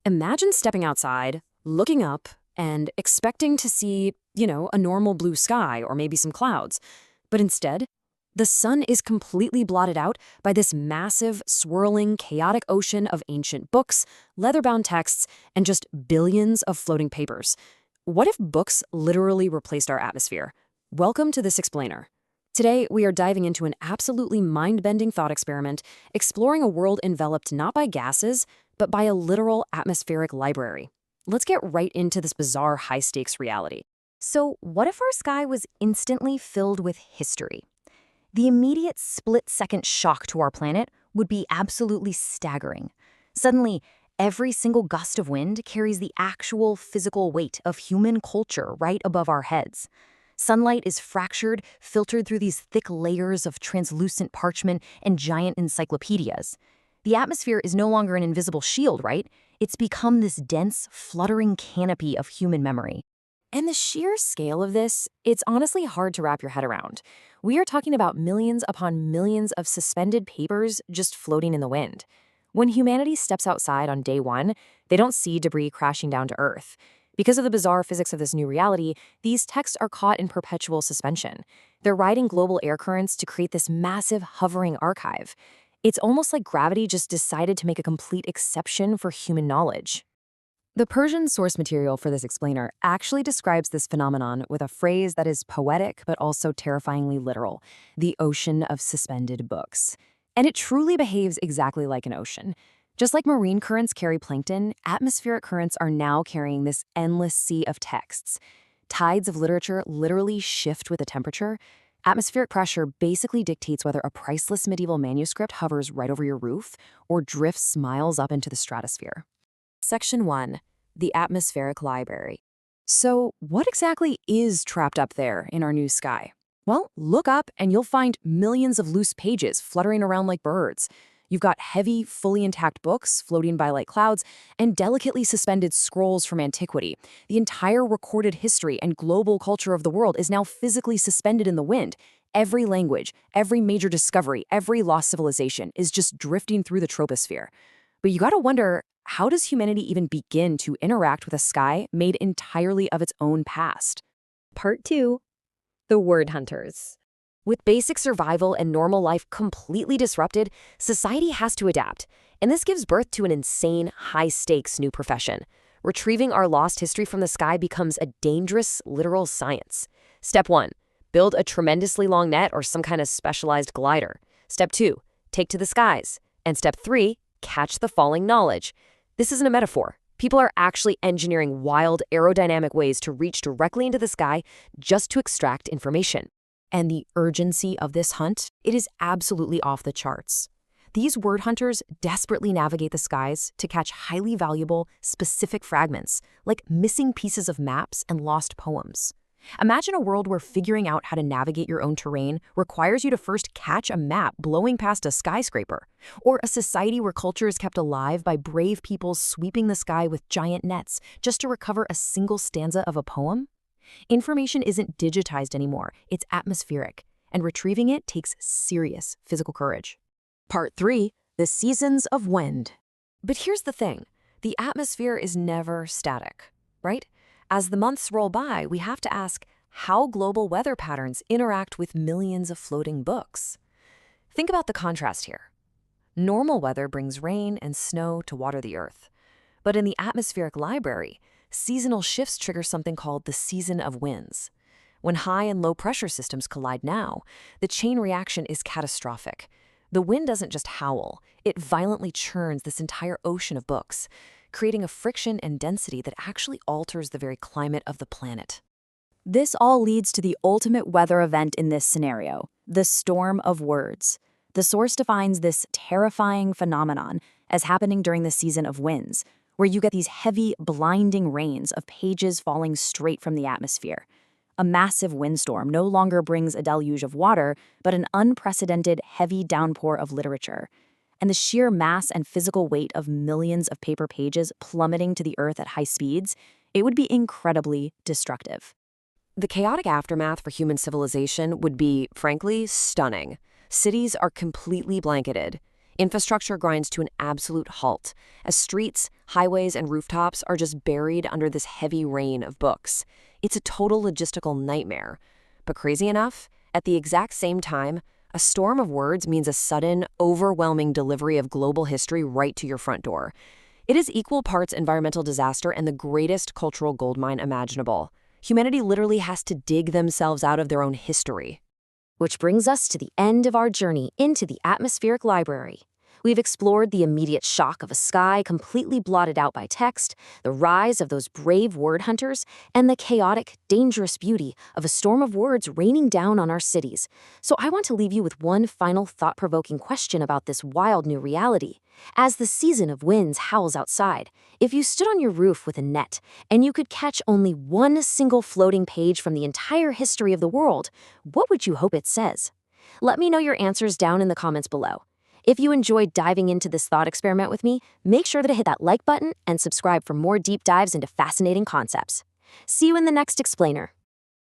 Imagine stepping outside, looking up, and expecting to see, a normal blue sky or maybe some clouds. But instead, the sun is completely blotted out by this massive, swirling, chaotic ocean of ancient books, leather-bound texts, and just billions of floating papers. What if books literally replaced our atmosphere? Welcome to This Explainer. Today, we are diving into an absolutely mind-bending thought experiment, exploring a world enveloped not by gases, but by a literal atmospheric library. Let's get right into this bizarre high-stakes reality. So, what if our sky was instantly filled with history? The immediate split-second shock to our planet would be absolutely staggering. Suddenly, every single gust of wind carries the actual physical weight of human culture right above our heads. Sunlight is fractured, filtered through these thick layers of translucent parchment and giant encyclopedias. The atmosphere is no longer an invisible shield, right? It's become this dense, fluttering canopy of human memory. And the sheer scale of this, it's honestly hard to wrap your head around. We are talking about millions upon millions of suspended papers just floating in the wind. When humanity steps outside on day one, they don't see debris crashing down to Earth. Because of the bizarre physics of this new reality, these texts are caught in perpetual suspension. They're riding global air currents to create this massive hovering archive. It's almost like gravity just decided to make a complete exception for human knowledge. The Persian source material for this explainer actually describes this phenomenon with a phrase that is poetic but also terrifyingly literal: the ocean of suspended books. And it truly behaves exactly like an ocean. Just like marine currents carry plankton, atmospheric currents are now carrying this endless sea of texts. Tides of literature literally shift with the temperature. Atmospheric pressure basically dictates whether a priceless medieval manuscript hovers right over your roof or drifts miles up into the stratosphere. Section 1. The Atmospheric Library. So, what exactly is trapped up there in our new sky? Well, look up and you'll find millions of loose pages fluttering around like birds. You've got heavy, fully intact books floating by like clouds and delicately suspended scrolls from antiquity. The entire recorded history and global culture of the world is now physically suspended in the wind. Every language, every major discovery, every lost civilization is just drifting through the troposphere. But you gotta wonder, how does humanity even begin to interact with a sky made entirely of its own past? Part 2. The Word Hunters. With basic survival and normal life completely disrupted, society has to adapt. And this gives birth to an insane, high-stakes new profession. Retrieving our lost history from the sky becomes a dangerous, literal science. Step 1. Build a tremendously long net or some kind of specialized glider. Step 2. Take to the skies. And Step 3. Catch the falling knowledge. This isn't a metaphor. People are actually engineering wild, aerodynamic ways to reach directly into the sky just to extract information. And the urgency of this hunt, it is absolutely off the charts. These word hunters desperately navigate the skies to catch highly valuable, specific fragments, like missing pieces of maps and lost poems. Imagine a world where figuring out how to navigate your own terrain requires you to first catch a map blowing past a skyscraper, or a society where culture is kept alive by brave people sweeping the sky with giant nets just to recover a single stanza of a poem. Information isn't digitized anymore, it's atmospheric, and retrieving it takes serious physical courage. Part 3. The Seasons of Wind. But here's the thing, the atmosphere is never static, right? As the months roll by, we have to ask how global weather patterns interact with millions of floating books. Think about the contrast here. Normal weather brings rain and snow to water the earth. But in the atmospheric library, seasonal shifts trigger something called the season of winds. When high and low pressure systems collide now, the chain reaction is catastrophic. The wind doesn't just howl, it violently churns this entire ocean of books, creating a friction and density that actually alters the very climate of the planet. This all leads to the ultimate weather event in this scenario, the storm of words. The source defines this terrifying phenomenon as happening during the season of winds, where you get these heavy, blinding rains of pages falling straight from the atmosphere. A massive windstorm no longer brings a deluge of water, but an unprecedented, heavy downpour of literature. And the sheer mass and physical weight of millions of paper pages plummeting to the earth at high speeds, it would be incredibly destructive. The chaotic aftermath for human civilization would be, frankly, stunning. Cities are completely blanketed. Infrastructure grinds to an absolute halt, as streets, highways, and rooftops are just buried under this heavy rain of books. It's a total logistical nightmare. But crazy enough, at the exact same time, a storm of words means a sudden, overwhelming delivery of global history right to your front door. It is equal parts environmental disaster and the greatest cultural goldmine imaginable. Humanity literally has to dig themselves out of their own history. Which brings us to the end of our journey into the atmospheric library. We've explored the immediate shock of a sky completely blotted out by text, the rise of those brave word hunters, and the chaotic, dangerous beauty of a storm of words raining down on our cities. So I want to leave you with one final thought-provoking question about this wild new reality. As the season of winds howls outside, if you stood on your roof with a net and you could catch only one single floating page from the entire history of the world, what would you hope it says? Let me know your answers down in the comments below. If you enjoyed diving into this thought experiment with me, make sure to hit that like button and subscribe for more deep dives into fascinating concepts. See you in the next explainer.